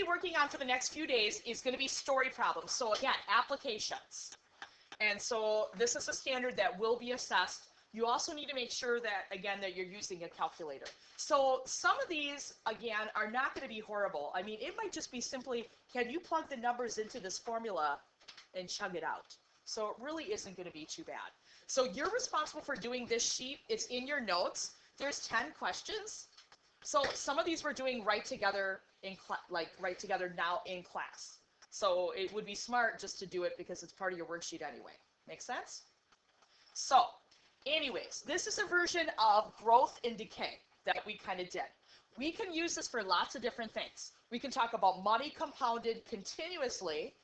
working on for the next few days is going to be story problems. So again, applications. And so this is a standard that will be assessed. You also need to make sure that, again, that you're using a calculator. So some of these, again, are not going to be horrible. I mean, it might just be simply, can you plug the numbers into this formula and chug it out? So it really isn't going to be too bad. So you're responsible for doing this sheet. It's in your notes. There's 10 questions. So some of these we're doing right together right together now in class. So it would be smart just to do it because it's part of your worksheet anyway. Make sense? So anyways, this is a version of growth and decay that we kind of did. We can use this for lots of different things. We can talk about money compounded continuously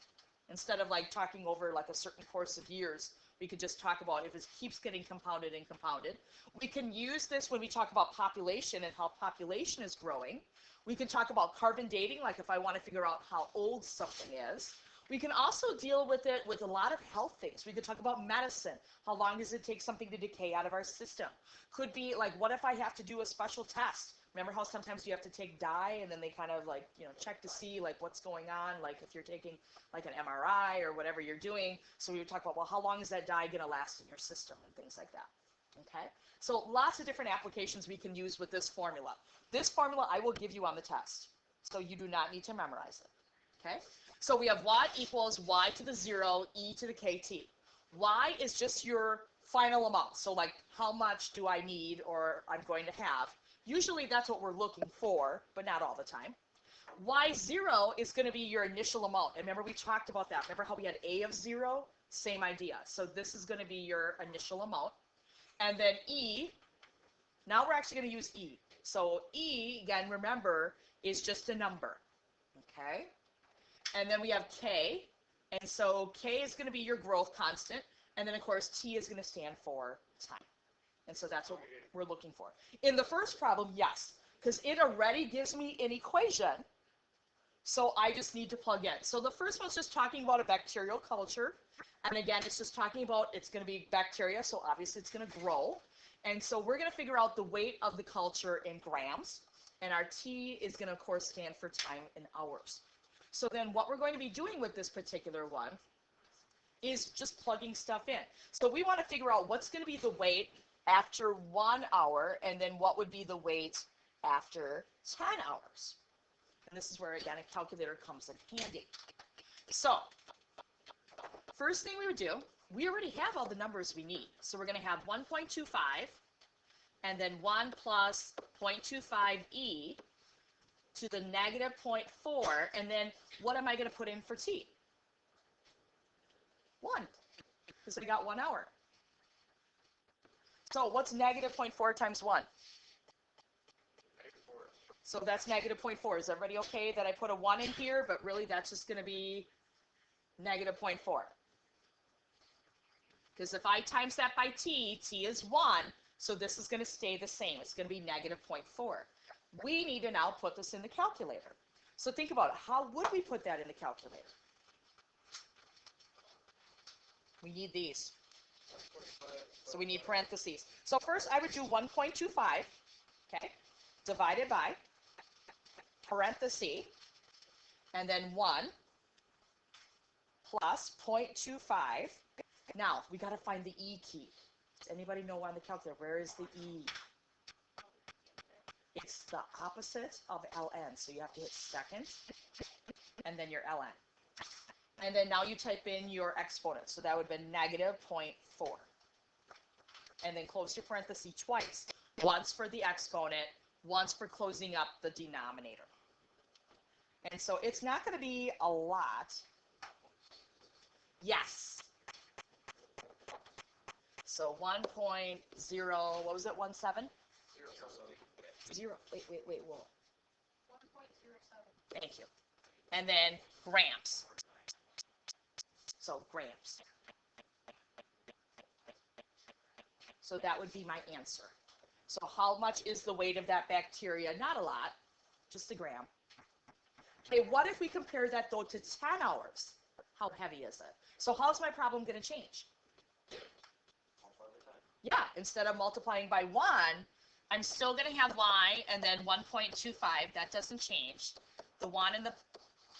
instead of like talking over like a certain course of years. We could just talk about if it keeps getting compounded and compounded. We can use this when we talk about population and how population is growing. We can talk about carbon dating, like if I want to figure out how old something is. We can also deal with it with a lot of health things. We could talk about medicine. How long does it take something to decay out of our system? Could be like, what if I have to do a special test? Remember how sometimes you have to take dye and then they kind of like, you know, check to see like what's going on, like if you're taking like an MRI or whatever you're doing. So we would talk about, well, how long is that dye going to last in your system and things like that. Okay? So lots of different applications we can use with this formula. This formula I will give you on the test. So you do not need to memorize it. Okay? So we have y equals y to the 0, e to the kt. Y is just your final amount. So like how much do I need or I'm going to have. Usually that's what we're looking for, but not all the time. Y0 is going to be your initial amount. And remember we talked about that. Remember how we had a of 0? Same idea. So this is going to be your initial amount. And then E, now we're actually going to use E. So E, again, remember, is just a number. Okay? And then we have K. And so K is going to be your growth constant. And then, of course, T is going to stand for time. And so that's what we're looking for. In the first problem, yes, because it already gives me an equation. So I just need to plug in. So the first one's just talking about a bacterial culture. And again, it's just talking about it's going to be bacteria, so obviously it's going to grow. And so we're going to figure out the weight of the culture in grams. And our T is going to, of course, stand for time in hours. So then what we're going to be doing with this particular one is just plugging stuff in. So we want to figure out what's going to be the weight after 1 hour, and then what would be the weight after 10 hours. And this is where, again, a calculator comes in handy. So first thing we would do, we already have all the numbers we need. So we're going to have 1.25, and then 1 plus 0.25e to the negative 0.4, and then what am I going to put in for t? 1, because we got 1 hour. So what's negative 0.4 times 1? So that's negative 0.4. Is everybody okay that I put a 1 in here, but really that's just going to be negative 0.4? Because if I times that by t, t is 1, so this is going to stay the same. It's going to be negative 0.4. We need to now put this in the calculator. So think about it. How would we put that in the calculator? We need these. So we need parentheses. So first I would do 1.25, okay, divided by parenthesis, and then 1 plus 0.25. Now, we got to find the E key. Does anybody know on the calculator, where is the E? It's the opposite of ln, so you have to hit second, and then your ln. And then now you type in your exponent, so that would have been negative 0.4. And then close your parenthesis twice, once for the exponent, once for closing up the denominator. And so it's not going to be a lot. Yes. So 1.0, what was it, 17? 0. Wait, whoa. 1.07. Thank you. And then grams. So grams. So that would be my answer. So how much is the weight of that bacteria? Not a lot, just a gram. Okay, what if we compare that though to 10 hours? How heavy is it? So how's my problem going to change? Yeah, instead of multiplying by 1, I'm still going to have y and then 1.25. That doesn't change. The 1 and the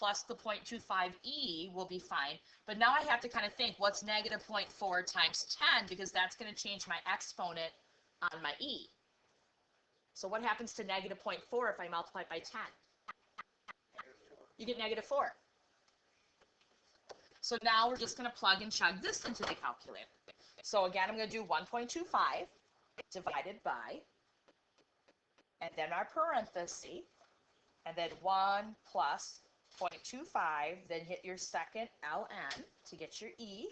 plus the 0.25e will be fine. But now I have to kind of think, what's negative 0.4 times 10? Because that's going to change my exponent on my e. So what happens to negative 0.4 if I multiply it by 10? You get negative 4. So now we're just going to plug and chug this into the calculator. So again, I'm going to do 1.25 divided by, and then our parenthesis, and then 1 plus 0.25, then hit your second ln to get your e,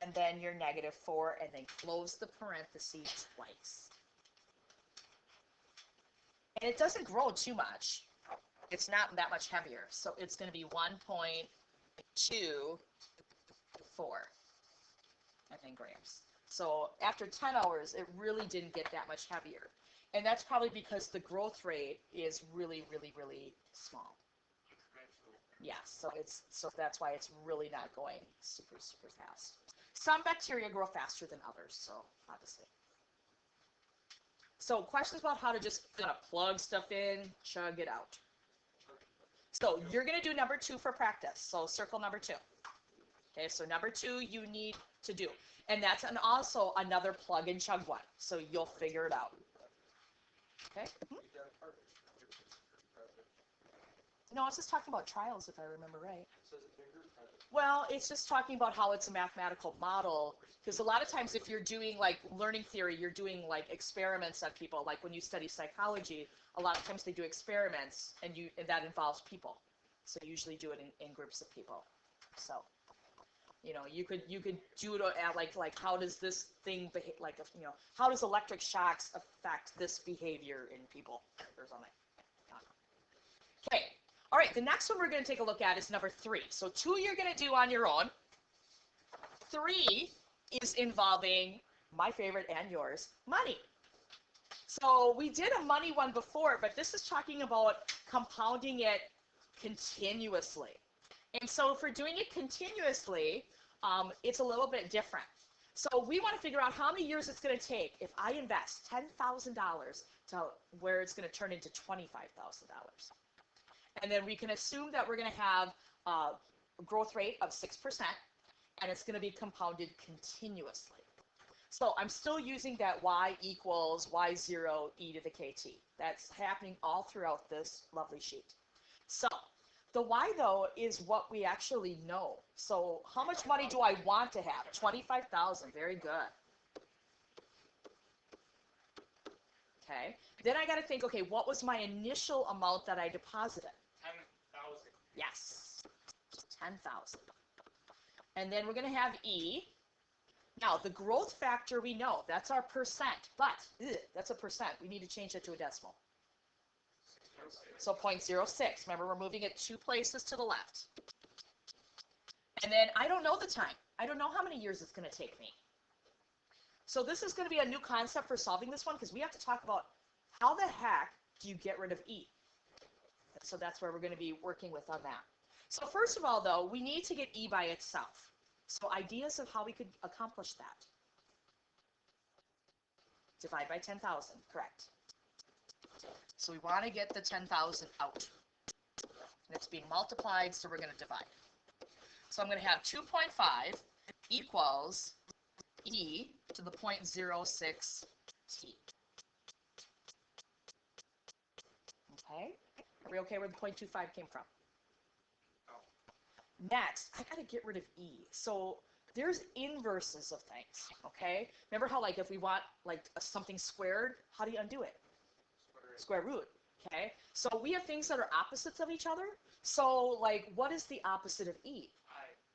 and then your negative 4, and then close the parentheses twice. And it doesn't grow too much. It's not that much heavier, so it's going to be 1.24, I think, grams. So after 10 hours, it really didn't get that much heavier. And that's probably because the growth rate is really, really, really small. Yeah, so that's why it's really not going super, super fast. Some bacteria grow faster than others, so obviously. So questions about how to just plug stuff in, chug it out. So you're going to do number 2 for practice. So circle number 2. Okay, so number 2 you need to do. And that's also another plug and chug one. So you'll figure it out. Okay? No, it's just talking about trials, if I remember right. Well, it's just talking about how it's a mathematical model, because a lot of times if you're doing like learning theory, you're doing like experiments on people. Like when you study psychology, a lot of times they do experiments, and that involves people. So you usually do it in groups of people. So, you know, you could do it at like how does this thing behave? Like, you know, how does electric shocks affect this behavior in people or something? Okay. All right, the next one we're going to take a look at is number 3. So 2 you're going to do on your own. 3 is involving my favorite and yours, money. So we did a money one before, but this is talking about compounding it continuously. And so if we're doing it continuously, it's a little bit different. So we want to figure out how many years it's going to take if I invest $10,000 to where it's going to turn into $25,000. And then we can assume that we're going to have a growth rate of 6%, and it's going to be compounded continuously. So I'm still using that y equals y0 e to the kt. That's happening all throughout this lovely sheet. So the y, though, is what we actually know. So how much money do I want to have? 25,000. Very good. Okay. Then I got to think, okay, what was my initial amount that I deposited? 10,000. Yes, 10,000. And then we're going to have E. Now, the growth factor we know, that's our percent, but that's a percent. We need to change that to a decimal. So 0.06. Remember, we're moving it 2 places to the left. And then I don't know the time. I don't know how many years it's going to take me. So this is going to be a new concept for solving this one, because we have to talk about how the heck do you get rid of E? So that's where we're going to be working with on that. So first of all, though, we need to get E by itself. So ideas of how we could accomplish that. Divide by 10,000, correct. So we want to get the 10,000 out. And it's being multiplied, so we're going to divide. So I'm going to have 2.5 equals E to the 0.06 t. Okay? Are we okay where the 0.25 came from? Next, I got to get rid of E. So there's inverses of things, okay? Remember how, like, if we want, like, something squared, how do you undo it? Square root, okay? So we have things that are opposites of each other. So, like, what is the opposite of E?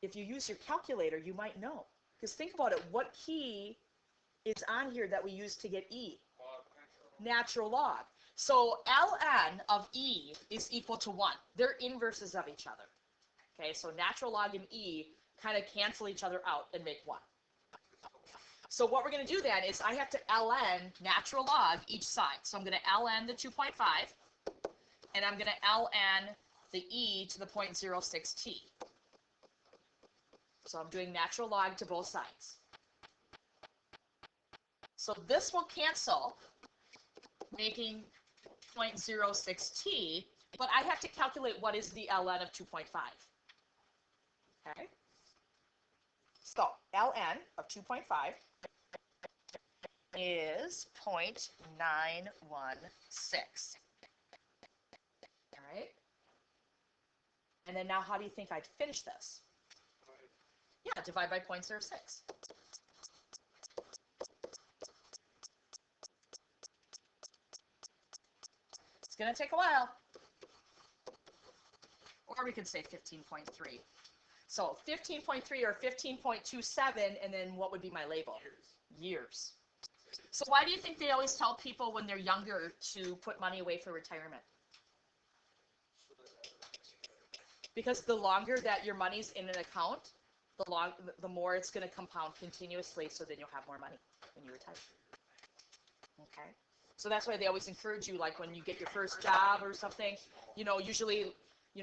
If you use your calculator, you might know. Because think about it, what key is on here that we use to get E? Natural log. So ln of E is equal to 1. They're inverses of each other. Okay, so natural log and E kind of cancel each other out and make 1. So what we're going to do then is I have to ln natural log each side. So I'm going to ln the 2.5, and I'm going to ln the E to the 0.06 t. So I'm doing natural log to both sides. So this will cancel, making 0.06 t, But I have to calculate what is the ln of 2.5. Okay? So ln of 2.5 is 0.916. All right? And then now how do you think I'd finish this? Yeah, divide by 0.06. It's going to take a while. Or we could say 15.3. So 15.3 or 15.27, and then what would be my label? Years. So why do you think they always tell people when they're younger to put money away for retirement? Because the longer that your money's in an account, the more it's going to compound continuously, so then you'll have more money when you retire. Okay? So that's why they always encourage you, like when you get your first job or something, usually,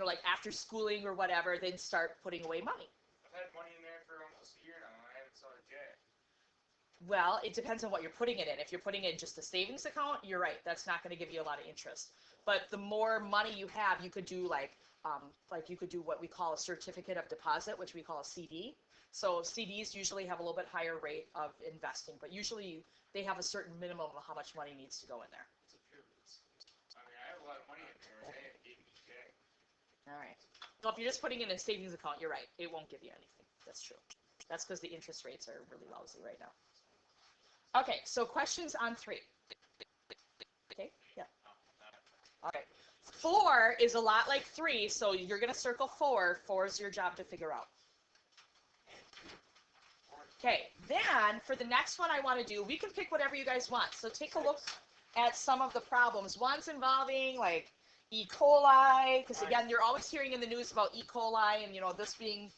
like after schooling or whatever, then start putting away money. I've had money in there for almost a year now, and I haven't saw it yet. Well, it depends on what you're putting it in. If you're putting it in just a savings account, you're right. That's not going to give you a lot of interest. But the more money you have, you could do like you could do what we call a certificate of deposit, which we call a CD. So CDs usually have a little bit higher rate of investing, but usually they have a certain minimum of how much money needs to go in there. I mean, I have a lot of money in there. I haven't given me check. All right. Well, if you're just putting it in a savings account, you're right. It won't give you anything. That's true. That's because the interest rates are really lousy right now. Okay, so questions on 3. Okay, yeah. All right. 4 is a lot like 3, so you're going to circle 4. 4 is your job to figure out. Okay, then for the next one I want to do, we can pick whatever you guys want. So take a look at some of the problems. One's involving like E. coli, because again, you're always hearing in the news about E. coli and, this being,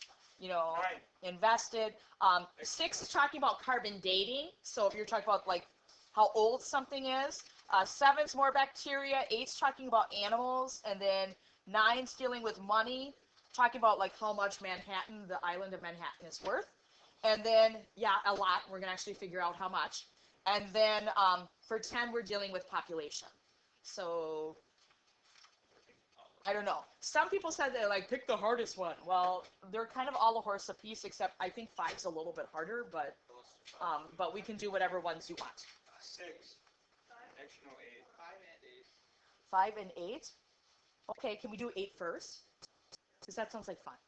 invested. 6 is talking about carbon dating. So if you're talking about like how old something is. 7's more bacteria. 8's talking about animals. And then 9's dealing with money, talking about like how much Manhattan, the island of Manhattan, is worth. And then, yeah, a lot. We're going to actually figure out how much. And then for 10, we're dealing with population. So I don't know. Some people said they like pick the hardest one. Well, they're kind of all a horse apiece, except I think 5's a little bit harder, but we can do whatever ones you want. 6. Actually, no, 8. 5 and 8. Okay, can we do 8 first? Because that sounds like fun.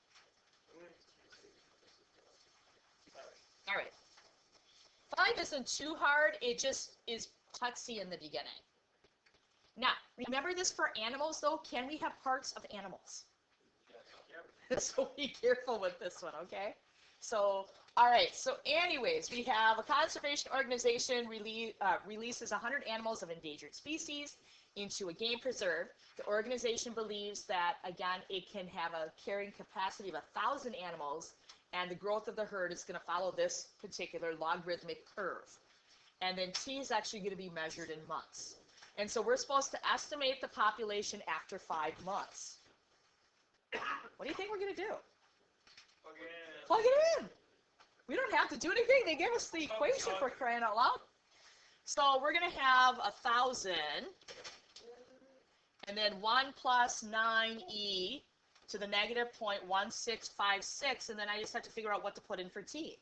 All right. 5 isn't too hard. It just is putsy in the beginning. Now, remember this for animals, though. Can we have parts of animals? Yep. So be careful with this one, okay? So, all right. So anyways, we have a conservation organization releases 100 animals of endangered species into a game preserve. The organization believes that, again, it can have a carrying capacity of 1,000 animals, and the growth of the herd is going to follow this particular logarithmic curve. And then T is actually going to be measured in months. And so we're supposed to estimate the population after 5 months. What do you think we're going to do? Plug it in. We don't have to do anything. They gave us the equation for crying out loud. So we're going to have 1,000, and then 1 plus 9e to the negative 0.1656, and then I just have to figure out what to put in for t.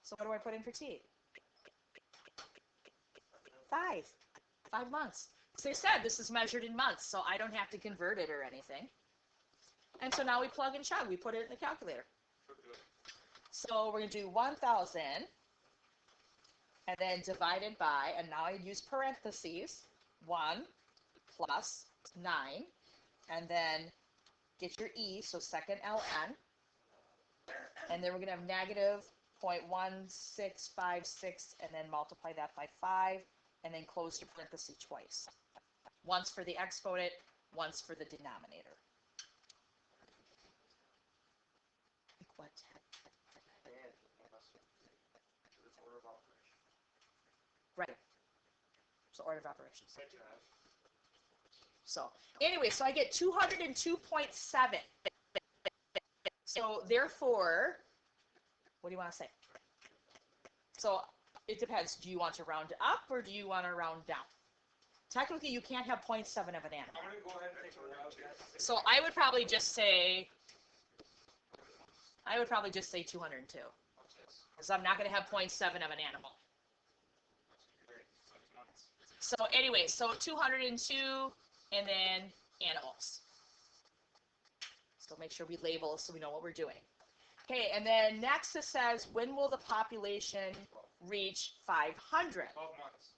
So what do I put in for t? 5. 5 months. So they said this is measured in months, so I don't have to convert it or anything. And so now we plug and chug. We put it in the calculator. So we're going to do 1,000, and then divided by, and now I use parentheses, 1 plus 9, and then get your e, so second ln, and then we're going to have negative 0.1656, and then multiply that by 5, and then close your parenthesis twice. Once for the exponent, once for the denominator. What? Right. So order of operations. So anyway, so I get 202.7. So therefore, what do you want to say? So it depends. Do you want to round up or do you want to round down? Technically, you can't have 0.7 of an animal. I'm gonna go ahead and take a wild guess. So I would probably just say 202. Because I'm not going to have 0.7 of an animal. So anyway, so 202 and then animals. So make sure we label so we know what we're doing. Okay, and then next it says, when will the population reach 500? 12 months.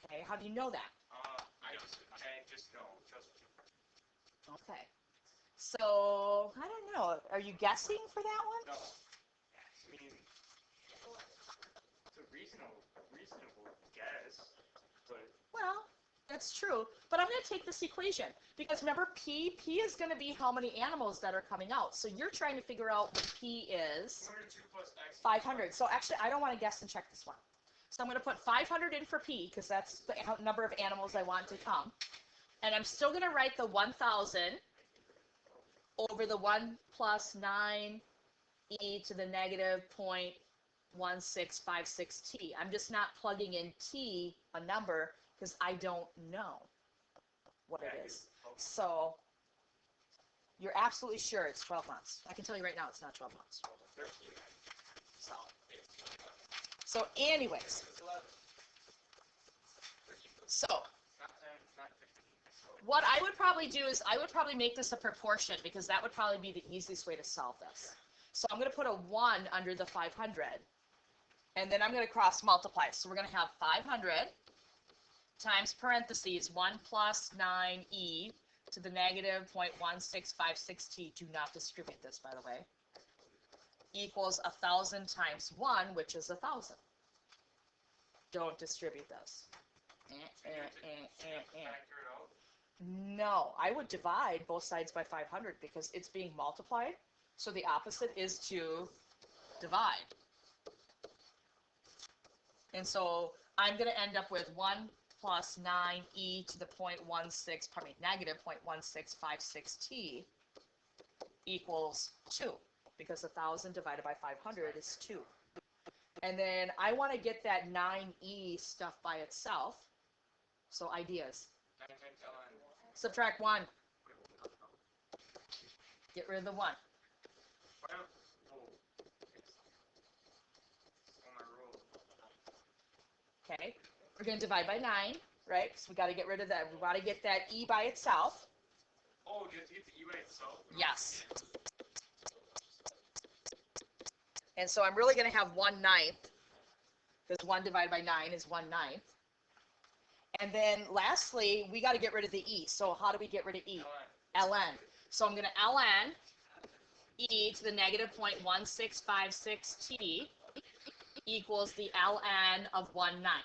Okay, how do you know that? I just know. Trust me. Okay. So, I don't know. Are you guessing for that one? No. I mean, it's a reasonable guess, but Well, that's true. But I'm going to take this equation. Because remember, P is going to be how many animals that are coming out. So you're trying to figure out what P is. 202 plus X. 500. So actually, I don't want to guess and check this one. So I'm going to put 500 in for P, because that's the number of animals I want to come. And I'm still going to write the 1,000 over the 1 plus 9 e to the negative 0.1656t. I'm just not plugging in t, a number, because I don't know what it is. So you're absolutely sure it's 12 months. I can tell you right now it's not 12 months. So anyways, so what I would probably do is I would probably make this a proportion, because that would probably be the easiest way to solve this. So I'm going to put a 1 under the 500, and then I'm going to cross multiply. So we're going to have 500 times parentheses 1 plus 9e to the negative 0.1656t. Do not distribute this, by the way. Equals 1,000 times 1, which is 1,000. Don't distribute this. No, I would divide both sides by 500 because it's being multiplied. So the opposite is to divide. And so I'm going to end up with 1 plus 9e to the negative 0.1656t equals 2, because 1,000 divided by 500 is 2. And then I want to get that 9e stuff by itself. So ideas. Subtract 1. Get rid of the 1. Okay, we're going to divide by 9, right? So we got to get rid of that. We want to get that e by itself. Oh, you have to get the e by itself? Yes. And so I'm really going to have 1/9, because 1 divided by 9 is 1/9. And then lastly, we got to get rid of the e. So how do we get rid of e? ln. So I'm going to ln e to the negative 0.1656t equals the ln of 1/9.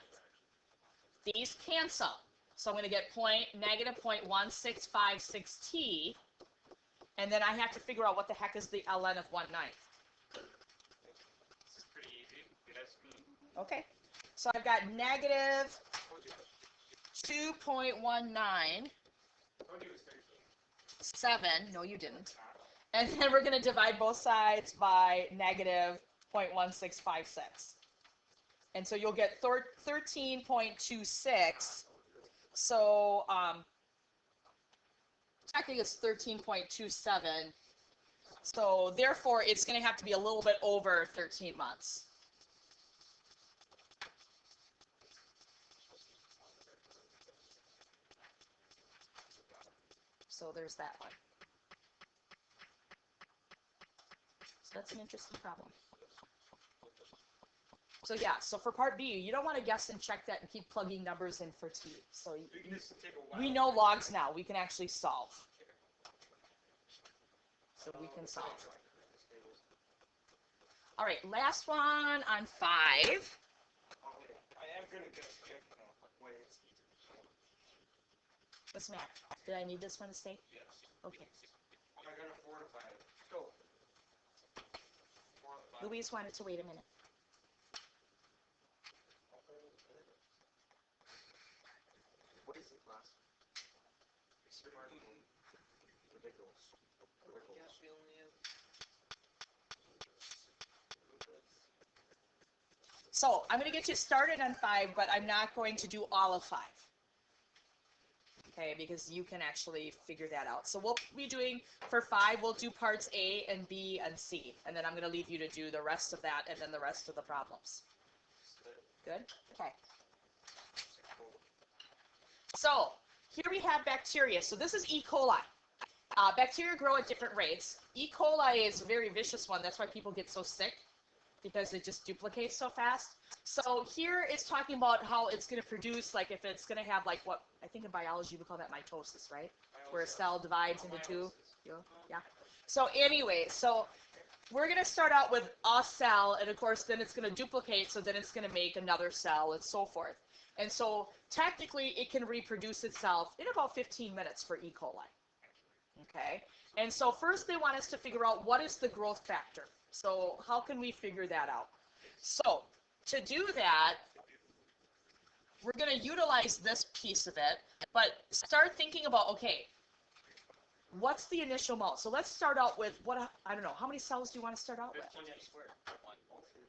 These cancel. So I'm going to get negative 0.1656t, and then I have to figure out what the heck is the ln of 1/9. This is pretty easy. Yes. Okay. So I've got negative 2.19. 7. No, you didn't. And then we're going to divide both sides by negative 0.1656. And so you'll get 13.26. So technically it's 13.27. So therefore it's going to have to be a little bit over 13 months. So there's that one. So that's an interesting problem. So yeah, so for part B, you don't want to guess and check that and keep plugging numbers in for T. So we know logs now. We can actually solve. So we can solve. All right, last one on 5. I am going to guess. What's the matter? Did I need this one to stay? Yes. Okay. I got a 4 to 5. Go. 4 to 5. Louise wanted to wait a minute. What is the class? Ridiculous. So I'm going to get you started on 5, but I'm not going to do all of 5. okay, because you can actually figure that out. So we'll be doing, for 5, we'll do parts A and B and C, and then I'm going to leave you to do the rest of that and then the rest of the problems. Good? Okay. So here we have bacteria. So this is E. coli. Bacteria grow at different rates. E. coli is a very vicious one. That's why people get so sick, because it just duplicates so fast. So here it's talking about how it's going to produce, like if it's going to have like what, I think in biology we call that mitosis, right? Where a cell divides into two. Yeah. So anyway, so we're going to start out with a cell, and of course then it's going to duplicate, so then it's going to make another cell and so forth. And so technically it can reproduce itself in about 15 minutes for E. coli. Okay, and so first they want us to figure out what is the growth factor. So how can we figure that out? So to do that, we're going to utilize this piece of it, but start thinking about, okay, what's the initial mole? So let's start out with, what, I don't know, how many cells do you want to start out with?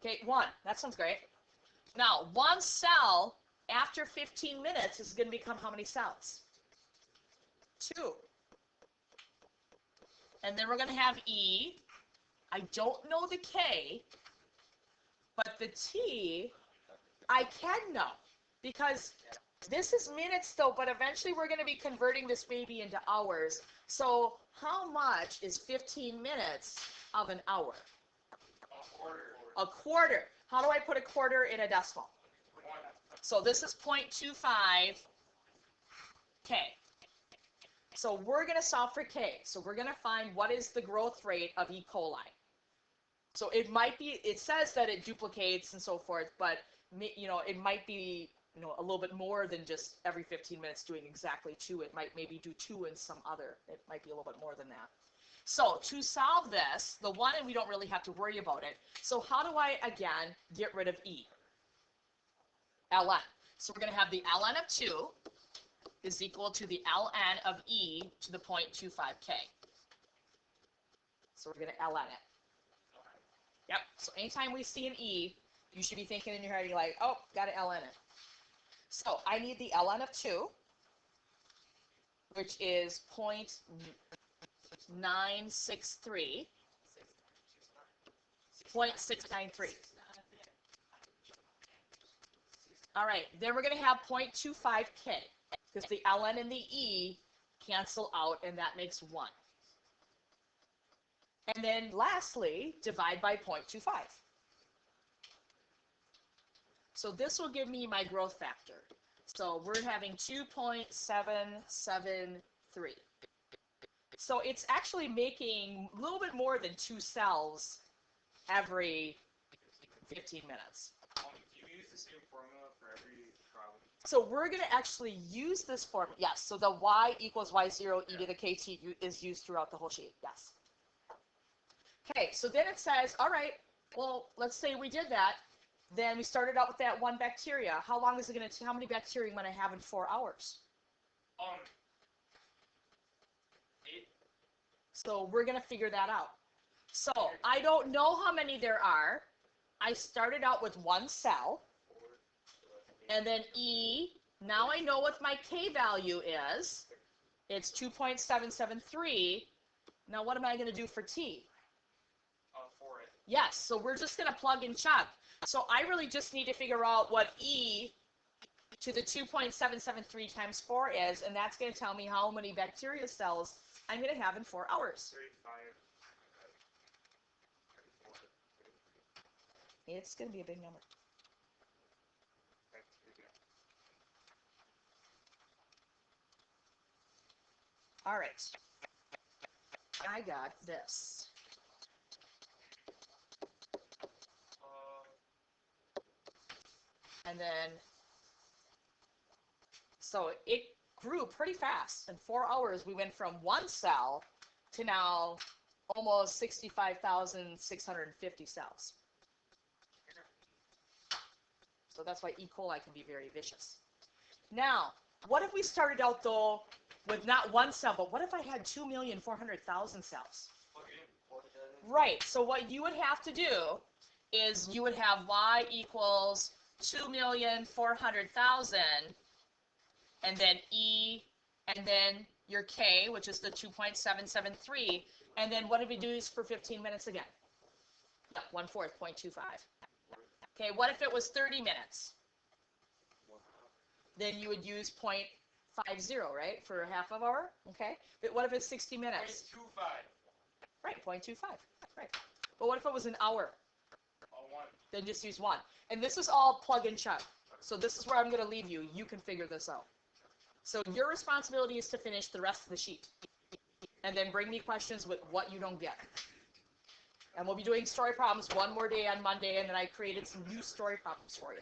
Okay, 1. That sounds great. Now, 1 cell after 15 minutes is going to become how many cells? 2. And then we're going to have E. I don't know the K, but the T, I can know, because this is minutes though, but eventually we're going to be converting this baby into hours. So how much is 15 minutes of an hour? A quarter. A quarter. How do I put a quarter in a decimal? 1. So this is 0.25 K. So we're going to solve for K. So we're going to find what is the growth rate of E. coli. So it might be, it says that it duplicates and so forth, but you know, it might be, you know, a little bit more than just every 15 minutes doing exactly 2. It might maybe do 2 in some other. It might be a little bit more than that. So to solve this, the 1, and we don't really have to worry about it. So how do I, again, get rid of E? ln. So we're going to have the ln of 2 is equal to the ln of E to the 0.25K. So we're going to ln it. Yep, so anytime we see an E, you should be thinking in your head, you're like, oh, got to ln it. So I need the ln of 2, which is 0.963, 0.693. All right, then we're going to have 0.25K, because the ln and the E cancel out, and that makes 1. And then lastly, divide by 0.25. So this will give me my growth factor. So we're having 2.773. So it's actually making a little bit more than 2 cells every 15 minutes. Do you use the same formula for every problem? So we're going to actually use this formula. Yes, so the y equals y0 e to the kt is used throughout the whole sheet. Yes. Okay, so then it says, all right, well, let's say we did that. Then we started out with that 1 bacteria. How long is it going to, how many bacteria am I going to have in 4 hours? 8. So we're going to figure that out. So I don't know how many there are. I started out with 1 cell. And then E, now I know what my K value is. It's 2.773. Now what am I going to do for T? For it. Yes, so we're just going to plug and chug. So I really just need to figure out what E to the 2.773 times 4 is, and that's going to tell me how many bacteria cells I'm going to have in 4 hours. 35. It's going to be a big number. All right. I got this. And then, so it grew pretty fast. In 4 hours, we went from 1 cell to now almost 65,650 cells. So that's why E. coli can be very vicious. Now, what if we started out, though, with not 1 cell, but what if I had 2,400,000 cells? Right, so what you would have to do is you would have y equals 2,400,000, and then E and then your K, which is the 2.773, and then what did we do for 15 minutes again? Yeah, 1/4, 0.25. Okay, what if it was 30 minutes? Then you would use 0.50, right, for a half of hour, okay? But what if it's 60 minutes? 0.25. Right, 0.25, right. But what if it was an hour? 1. Then just use 1. And this is all plug and check. So this is where I'm going to leave you. You can figure this out. So your responsibility is to finish the rest of the sheet. And then bring me questions with what you don't get. And we'll be doing story problems one more day on Monday, and then I created some new story problems for you.